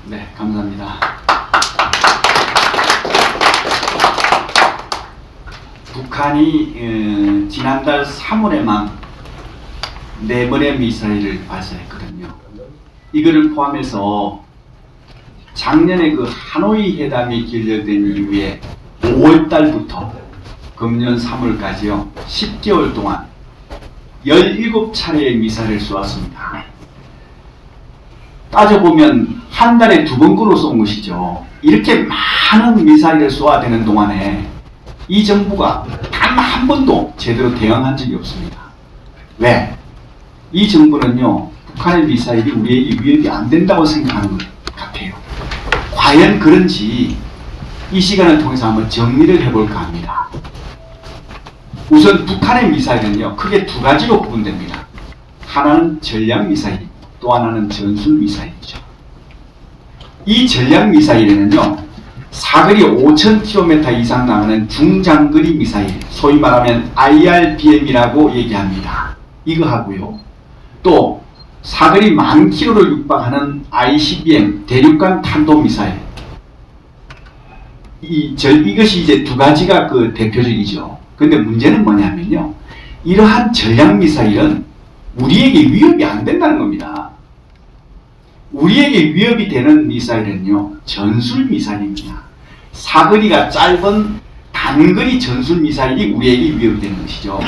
네, 감사합니다. 북한이 지난달 3월에만 4번의 미사일을 발사했거든요. 이거를 포함해서 작년에 그 하노이 회담이 결렬된 이후에 5월달부터 금년 3월까지요. 10개월 동안 17차례의 미사일을 쏘았습니다. 따져보면 한 달에 2번꼴로 쏜 것이죠. 이렇게 많은 미사일을 쏘아야 되는 동안에 이 정부가 단 한 번도 제대로 대응한 적이 없습니다. 왜? 이 정부는요, 북한의 미사일이 우리에게 위협이 안 된다고 생각하는 것 같아요. 과연 그런지 이 시간을 통해서 한번 정리를 해볼까 합니다. 우선 북한의 미사일은요, 크게 2가지로 구분됩니다. 하나는 전략 미사일, 또 하나는 전술 미사일이죠. 이 전략 미사일에는요, 사거리 5,000km 이상 나가는 중장거리 미사일, 소위 말하면 IRBM이라고 얘기합니다. 이거 하고요. 또 사거리 10,000km를 육박하는 ICBM, 대륙간 탄도미사일. 이것이 이제 2가지가 그 대표적이죠. 근데 문제는 뭐냐면요, 이러한 전략 미사일은 우리에게 위협이 안 된다는 겁니다. 우리에게 위협이 되는 미사일은요, 전술 미사일입니다. 사거리가 짧은 단거리 전술 미사일이 우리에게 위협이 되는 것이죠.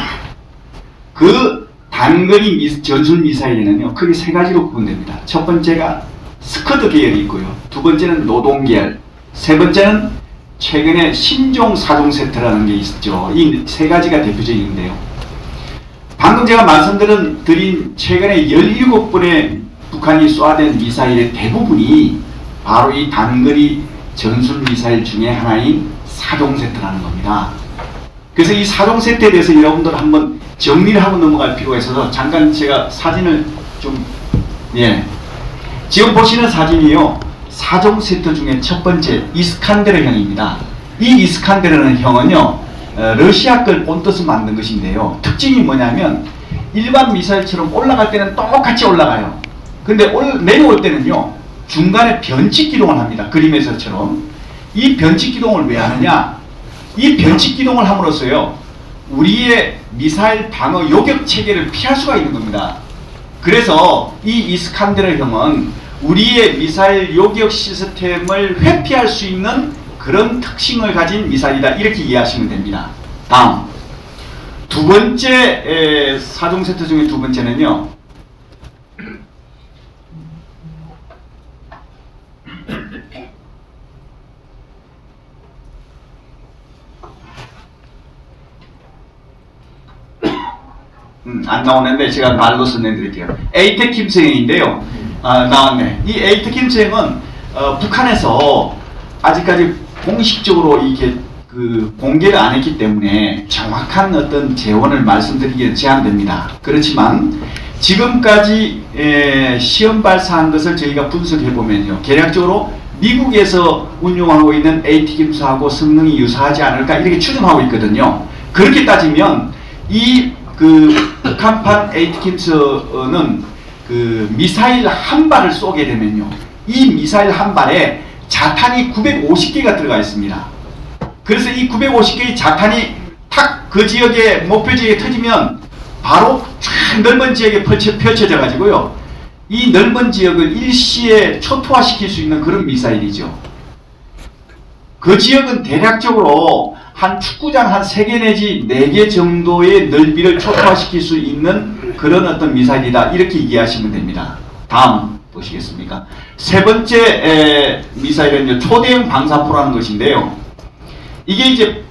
그 단거리 전술 미사일에는요, 크게 3가지로 구분됩니다. 첫 번째가 스커드 계열이 있고요. 두 번째는 노동 계열. 세 번째는 최근에 신종 4종 세트라는 게 있죠. 이 3가지가 대표적인데요. 방금 제가 말씀드린 최근에 17번의 북한이 쏘아댄 미사일의 대부분이 바로 이 단거리 전술 미사일 중에 하나인 4종 세트라는 겁니다. 그래서 이 4종 세트에 대해서 여러분들 한번 정리를 하고 넘어갈 필요가 있어서 잠깐 제가 사진을 좀, 지금 보시는 사진이요, 4종 세트 중에 첫 번째 이스칸데르형입니다. 이 이스칸데르는 형은요, 러시아 걸 본떠서 만든 것인데요. 특징이 뭐냐면 일반 미사일처럼 올라갈 때는 똑같이 올라가요. 근데 내려올 때는요, 중간에 변칙 기동을 합니다. 그림에서처럼. 이 변칙 기동을 왜 하느냐? 이 변칙 기동을 함으로써요, 우리의 미사일 방어 요격 체계를 피할 수가 있는 겁니다. 그래서 이 이스칸데르형은 우리의 미사일 요격 시스템을 회피할 수 있는 그런 특징을 가진 미사일이다, 이렇게 이해하시면 됩니다. 다음, 두 번째 4종 세트 중에 두 번째는요, 안 나오는데 제가 말로 설명드릴게요. 에이테킴스형인데요. 나왔네. 이 에이테킴스형은 북한에서 아직까지 공식적으로 이게 공개를 안 했기 때문에 정확한 어떤 재원을 말씀드리기는 제한됩니다. 그렇지만 지금까지 시험 발사한 것을 저희가 분석해 보면요, 대략적으로 미국에서 운용하고 있는 에이테킴스하고 성능이 유사하지 않을까, 이렇게 추정하고 있거든요. 그렇게 따지면 이 북한판 에이테킴스는 미사일 한 발을 쏘게 되면요, 이 미사일 한 발에 자탄이 950개가 들어가 있습니다. 그래서 이 950개의 자탄이 탁 그 지역에 목표 지역에 터지면 바로 쫙 넓은 지역에 펼쳐져 가지고요, 이 넓은 지역을 일시에 초토화시킬 수 있는 그런 미사일이죠. 그 지역은 대략적으로 한 축구장 한 3개 내지 4개 정도의 넓이를 초토화시킬 수 있는 그런 어떤 미사일이다, 이렇게 이해하시면 됩니다. 다음 보시겠습니까? 세 번째 미사일은 초대형 방사포라는 것인데요. 이게 이제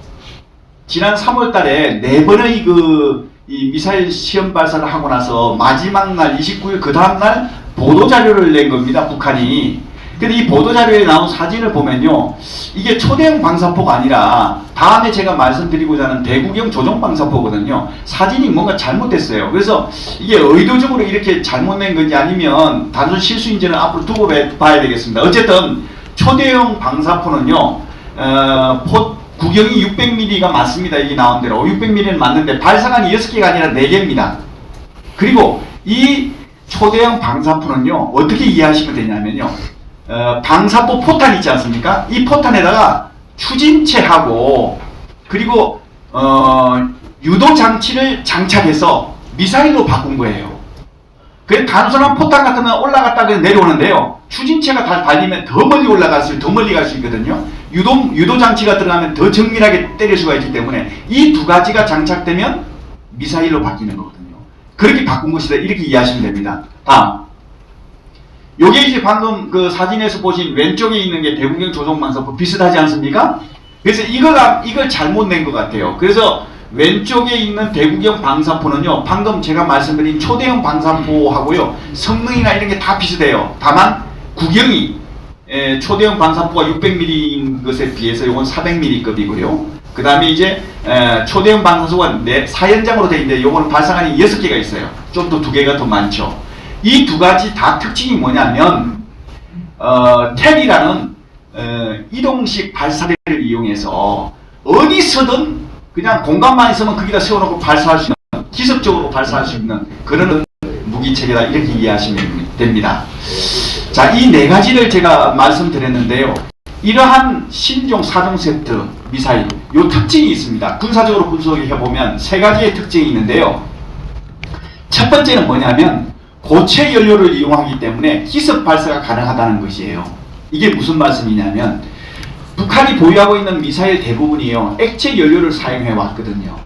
지난 3월 달에 4번의 이 미사일 시험 발사를 하고 나서 마지막 날 29일 그 다음날 보도자료를 낸 겁니다, 북한이. 근데 이 보도자료에 나온 사진을 보면요, 이게 초대형 방사포가 아니라 다음에 제가 말씀드리고자 하는 대구경 조종 방사포거든요. 사진이 뭔가 잘못됐어요. 그래서 이게 의도적으로 이렇게 잘못낸 건지 아니면 단순 실수인지는 앞으로 두고 봐야 되겠습니다. 어쨌든 초대형 방사포는요, 구경이 600mm가 맞습니다. 이게 나온 대로 600mm는 맞는데 발사관이 6개가 아니라 4개입니다. 그리고 이 초대형 방사포는요, 어떻게 이해하시면 되냐면요, 방사포 포탄 있지 않습니까? 이 포탄에다가 추진체하고 그리고 유도 장치를 장착해서 미사일로 바꾼 거예요. 그 단순한 포탄 같은 건 올라갔다가 내려오는데요. 추진체가 다 달리면 더 멀리 더 멀리 갈 수 있거든요. 유도 장치가 들어가면 더 정밀하게 때릴 수가 있기 때문에 이 두 가지가 장착되면 미사일로 바뀌는 거거든요. 그렇게 바꾼 것이다. 이렇게 이해하시면 됩니다. 다음. 요게 이제 방금 그 사진에서 보신 왼쪽에 있는 게 대구경 조종방사포 비슷하지 않습니까? 그래서 이걸 잘못 낸 것 같아요. 그래서 왼쪽에 있는 대구경 방사포는요, 방금 제가 말씀드린 초대형 방사포하고요, 성능이나 이런 게 다 비슷해요. 다만 구경이 초대형 방사포가 600mm인 것에 비해서 이건 400mm급이고요. 그 다음에 이제 초대형 방사포가 4연장으로 되어 있는데 이거는 발사관이 6개가 있어요. 좀 더 2개가 더 많죠. 이 두 가지 다 특징이 뭐냐면 텔이라는 이동식 발사대를 이용해서 어디서든 그냥 공간만 있으면 거기다 세워놓고 발사할 수 있는, 기습적으로 발사할 수 있는 그런 무기체계다. 이렇게 이해하시면 됩니다. 자, 이 네 가지를 제가 말씀드렸는데요. 이러한 신종 4종 세트 미사일, 요 특징이 있습니다. 군사적으로 분석해보면 세 가지의 특징이 있는데요. 첫 번째는 뭐냐면 고체 연료를 이용하기 때문에 기습 발사가 가능하다는 것이에요. 이게 무슨 말씀이냐면 북한이 보유하고 있는 미사일 대부분이요, 액체 연료를 사용해 왔거든요.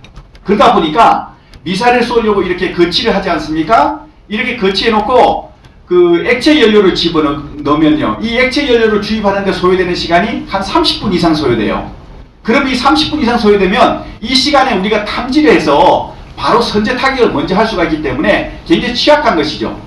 그러다 보니까 미사일을 쏘려고 이렇게 거치를 하지 않습니까? 이렇게 거치해 놓고 그 액체 연료를 집어넣으면요, 이 액체 연료를 주입하는데 소요되는 시간이 한 30분 이상 소요돼요. 그럼 이 30분 이상 소요되면 이 시간에 우리가 탐지를 해서 바로 선제 타격을 먼저 할 수가 있기 때문에 굉장히 취약한 것이죠.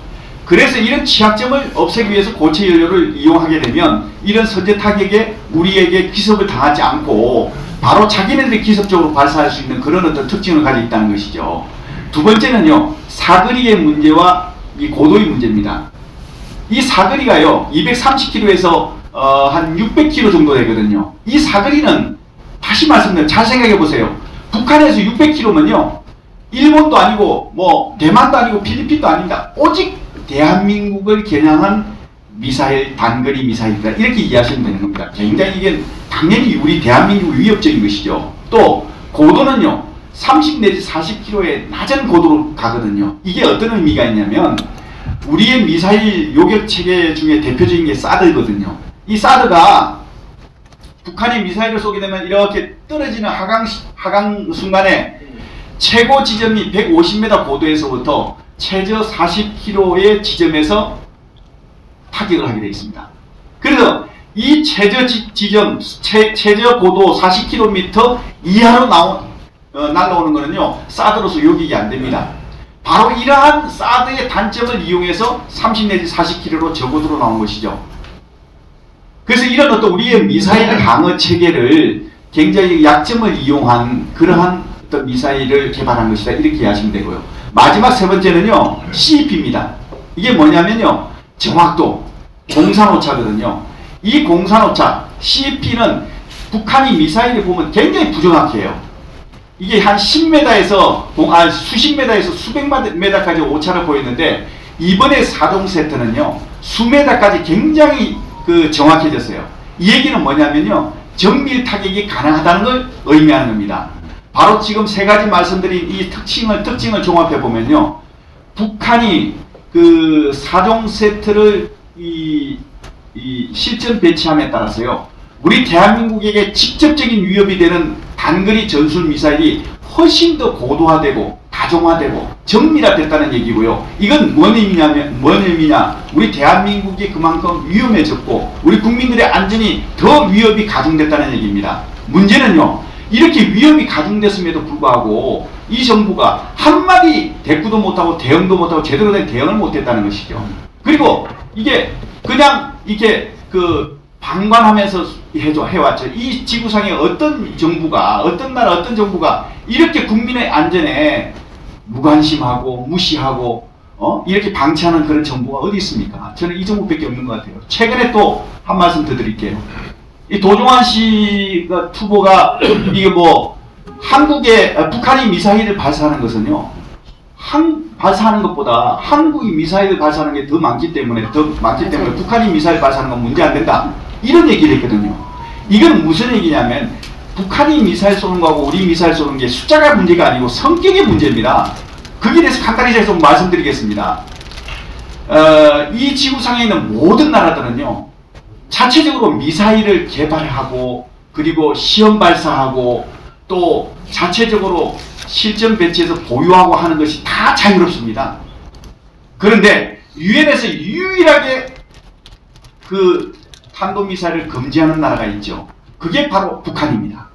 그래서 이런 취약점을 없애기 위해서 고체 연료를 이용하게 되면 이런 선제 타격에 우리에게 기습을 당하지 않고 바로 자기네들이 기습적으로 발사할 수 있는 그런 어떤 특징을 가지고 있다는 것이죠. 두 번째는요, 사거리의 문제와 이 고도의 문제입니다. 이 사거리가요, 230km에서 한 600km 정도 되거든요. 이 사거리는 다시 말씀드려요. 잘 생각해 보세요. 북한에서 600km면요, 일본도 아니고 뭐 대만도 아니고 필리핀도 아닙니다. 오직 대한민국을 겨냥한 미사일, 단거리 미사일이다. 이렇게 이해하시면 되는 겁니다. 굉장히 이게 당연히 우리 대한민국 위협적인 것이죠. 또 고도는요, 30 내지 40km의 낮은 고도로 가거든요. 이게 어떤 의미가 있냐면 우리의 미사일 요격 체계 중에 대표적인 게 사드거든요. 이 사드가 북한이 미사일을 쏘게 되면 이렇게 떨어지는 하강 순간에 최고 지점이 150m 고도에서부터 최저 40km의 지점에서 타격을 하게 되어 있습니다. 그래서 이 최저 지점, 최저 고도 40km 이하로 날아오는 거는요, 사드로서 요격이 안 됩니다. 바로 이러한 사드의 단점을 이용해서 30 내지 40km로 저고도로 나온 것이죠. 그래서 이런 어떤 우리의 미사일 방어 체계를 굉장히 약점을 이용한 그러한 어떤 미사일을 개발한 것이다. 이렇게 이해하시면 되고요. 마지막 세 번째는요, CEP입니다. 이게 뭐냐면요, 정확도, 공산오차거든요. 이 공산오차, CEP는 북한이 미사일을 보면 굉장히 부정확해요. 이게 한 10m에서, 수십 m에서 수백 m까지 오차를 보였는데, 이번에 4종 세트는요, 수메다까지 굉장히 정확해졌어요. 이 얘기는 뭐냐면요, 정밀 타격이 가능하다는 걸 의미하는 겁니다. 바로 지금 세 가지 말씀드린 이 특징을 종합해 보면요, 북한이 그 4종 세트를 실전 배치함에 따라서요, 우리 대한민국에게 직접적인 위협이 되는 단거리 전술 미사일이 훨씬 더 고도화되고 다종화되고 정밀화됐다는 얘기고요. 이건 뭔 의미냐? 우리 대한민국이 그만큼 위험해졌고 우리 국민들의 안전이 더 위협이 가중됐다는 얘기입니다. 문제는요, 이렇게 위험이 가중됐음에도 불구하고 이 정부가 한마디 대꾸도 못하고 대응도 못하고 제대로 된 대응을 못했다는 것이죠. 그리고 이게 그냥 이렇게 방관하면서 해왔죠. 이 지구상에 어떤 정부가, 어떤 나라, 어떤 정부가 이렇게 국민의 안전에 무관심하고 무시하고 이렇게 방치하는 그런 정부가 어디 있습니까? 저는 이 정부밖에 없는 것 같아요. 최근에 또 한 말씀 더 드릴게요. 이 도종환 씨가 투보가 이게 뭐 북한이 미사일을 발사하는 것은요, 발사하는 것보다 한국이 미사일을 발사하는 게 더 많기 때문에 북한이 미사일 발사하는 건 문제 안 된다. 이런 얘기를 했거든요. 이건 무슨 얘기냐면 북한이 미사일 쏘는 거하고 우리 미사일 쏘는 게 숫자가 문제가 아니고 성격의 문제입니다. 거기에 대해서 간단히 제가 좀 말씀드리겠습니다. 이 지구상에 있는 모든 나라들은요, 자체적으로 미사일을 개발하고 그리고 시험 발사하고 또 자체적으로 실전 배치해서 보유하고 하는 것이 다 자유롭습니다. 그런데 유엔에서 유일하게 그 탄도미사일을 금지하는 나라가 있죠. 그게 바로 북한입니다.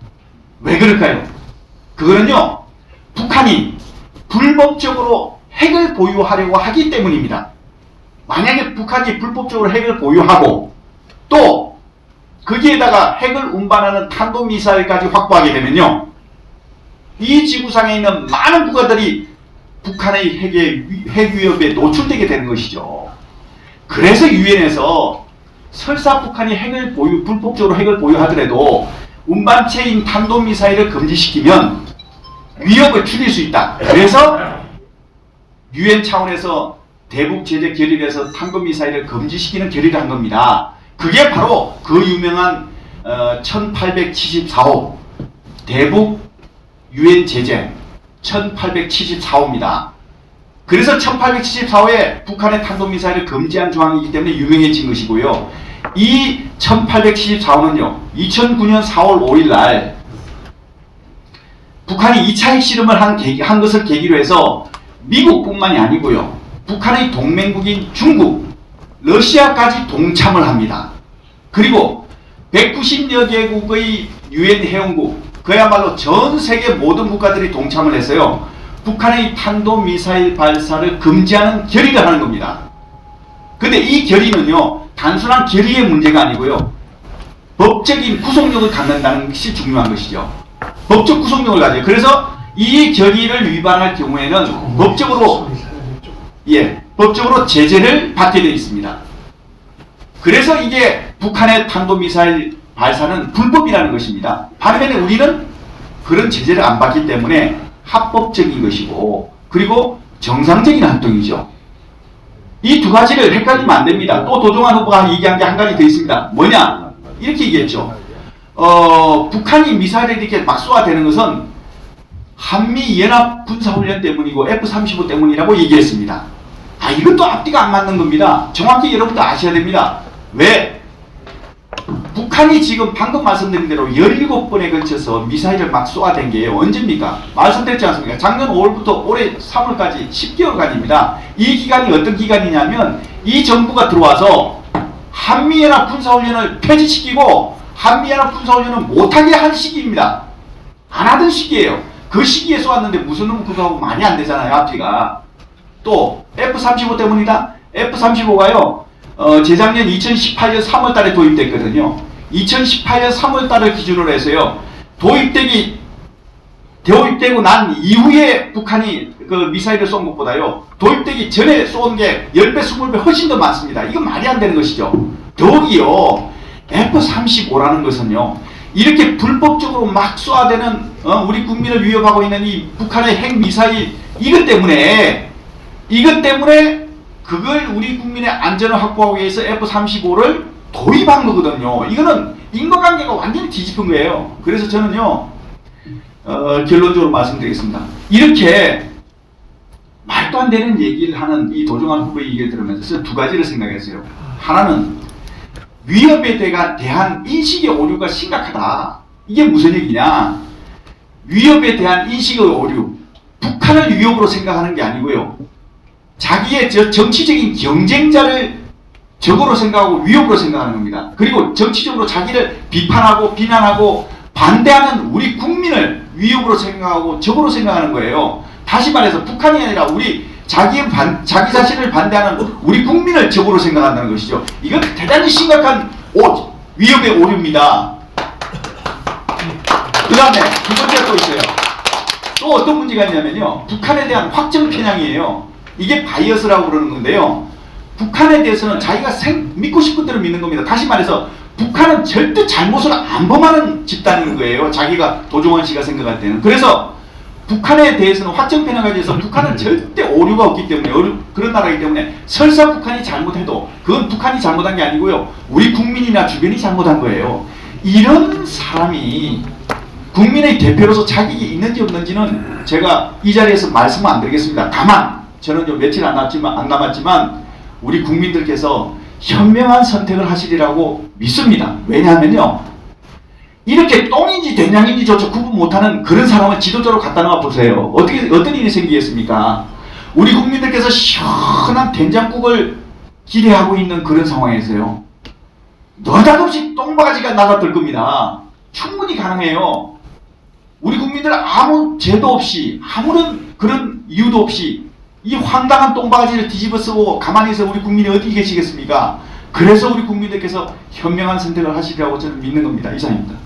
왜 그럴까요? 그거는요, 북한이 불법적으로 핵을 보유하려고 하기 때문입니다. 만약에 북한이 불법적으로 핵을 보유하고 또 거기에다가 핵을 운반하는 탄도미사일까지 확보하게 되면요, 이 지구상에 있는 많은 국가들이 북한의 핵 위협에 노출되게 되는 것이죠. 그래서 유엔에서 설사 북한이 불법적으로 핵을 보유하더라도 운반체인 탄도미사일을 금지시키면 위협을 줄일 수 있다. 그래서 유엔 차원에서 대북 제재 결의를 해서 탄도미사일을 금지시키는 결의를 한 겁니다. 그게 바로 그 유명한 1874호 대북 유엔 제재 1874호입니다. 그래서 1874호에 북한의 탄도미사일을 금지한 조항이기 때문에 유명해진 것이고요. 이 1874호는요, 2009년 4월 5일 날 북한이 2차 핵실험을 한 것을 계기로 해서 미국뿐만이 아니고요, 북한의 동맹국인 중국, 러시아까지 동참을 합니다. 그리고 190여 개국의 유엔 회원국, 그야말로 전 세계 모든 국가들이 동참을 해서요, 북한의 탄도미사일 발사를 금지하는 결의를 하는 겁니다. 근데 이 결의는요, 단순한 결의의 문제가 아니고요, 법적인 구속력을 갖는다는 것이 중요한 것이죠. 법적 구속력을 가져요. 그래서 이 결의를 위반할 경우에는 법적으로 제재를 받게 되어 있습니다. 그래서 이게 북한의 탄도미사일 발사는 불법이라는 것입니다. 반면에 우리는 그런 제재를 안 받기 때문에 합법적인 것이고 그리고 정상적인 활동이죠. 이 두 가지를 헷갈리면 안 됩니다. 또 도종환 후보가 얘기한 게 한 가지 더 있습니다. 뭐냐? 이렇게 얘기했죠. 북한이 미사일을 이렇게 막 쏘아대는 것은 한미연합 군사훈련 때문이고 F-35 때문이라고 얘기했습니다. 이것도 앞뒤가 안 맞는 겁니다. 정확히 여러분도 아셔야 됩니다. 왜? 북한이 지금 방금 말씀드린 대로 17번에 걸쳐서 미사일을 막 쏘아댄 게 언제입니까? 말씀드렸지 않습니까? 작년 5월부터 올해 3월까지 10개월간입니다. 이 기간이 어떤 기간이냐면 이 정부가 들어와서 한미연합 군사훈련을 폐지시키고 한미연합 군사훈련을 못하게 한 시기입니다. 안 하던 시기예요. 그 시기에 쏘았는데 무슨 놈 그거하고 많이 안 되잖아요. 앞뒤가. 또 F-35 때문이다. F-35가요. 재작년 2018년 3월 달에 도입됐거든요. 2018년 3월 달을 기준으로 해서요, 도입되고 난 이후에 북한이 그 미사일을 쏜 것보다요, 도입되기 전에 쏜 게 10배, 20배 훨씬 더 많습니다. 이건 말이 안 되는 것이죠. 더욱이요, F-35라는 것은요, 이렇게 불법적으로 막 쏘아대는 우리 국민을 위협하고 있는 이 북한의 핵 미사일, 이것 때문에 그걸 우리 국민의 안전을 확보하기 위해서 F-35를 도입한 거거든요. 이거는 인과관계가 완전히 뒤집은 거예요. 그래서 저는요, 결론적으로 말씀드리겠습니다. 이렇게 말도 안 되는 얘기를 하는 이 도종환 후보의 얘기를 들으면서 두 가지를 생각했어요. 하나는 위협에 대한 인식의 오류가 심각하다. 이게 무슨 얘기냐? 위협에 대한 인식의 오류. 북한을 위협으로 생각하는 게 아니고요, 자기의 정치적인 경쟁자를 적으로 생각하고 위협으로 생각하는 겁니다. 그리고 정치적으로 자기를 비판하고 비난하고 반대하는 우리 국민을 위협으로 생각하고 적으로 생각하는 거예요. 다시 말해서 북한이 아니라 자기 자신을 반대하는 우리 국민을 적으로 생각한다는 것이죠. 이건 대단히 심각한 위협의 오류입니다. 그 다음에 두 번째가 또 있어요. 또 어떤 문제가 있냐면요, 북한에 대한 확정 편향이에요. 이게 바이어스라고 그러는 건데요, 북한에 대해서는 자기가 믿고 싶은 대로 믿는 겁니다. 다시 말해서 북한은 절대 잘못을 안 범하는 집단인 거예요. 자기가, 도종환 씨가 생각할 때는. 그래서 북한에 대해서는 확정 편향에 대해서 북한은 절대 오류가 없기 때문에 그런 나라이기 때문에 설사 북한이 잘못해도 그건 북한이 잘못한 게 아니고요. 우리 국민이나 주변이 잘못한 거예요. 이런 사람이 국민의 대표로서 자격이 있는지 없는지는 제가 이 자리에서 말씀은 안 드리겠습니다. 다만 저는 좀 며칠 안 남았지만 우리 국민들께서 현명한 선택을 하시리라고 믿습니다. 왜냐하면요. 이렇게 똥인지 된장인지 조차 구분 못하는 그런 사람을 지도자로 갖다 놔 보세요. 어떤 일이 생기겠습니까? 우리 국민들께서 시원한 된장국을 기대하고 있는 그런 상황에서요. 느닷없이 똥바가지가 나가들 겁니다. 충분히 가능해요. 우리 국민들 아무 죄도 없이 아무런 그런 이유도 없이 이 황당한 똥바가지를 뒤집어 쓰고 가만히 있어 우리 국민이 어디 계시겠습니까? 그래서 우리 국민들께서 현명한 선택을 하시리라고 저는 믿는 겁니다. 이상입니다.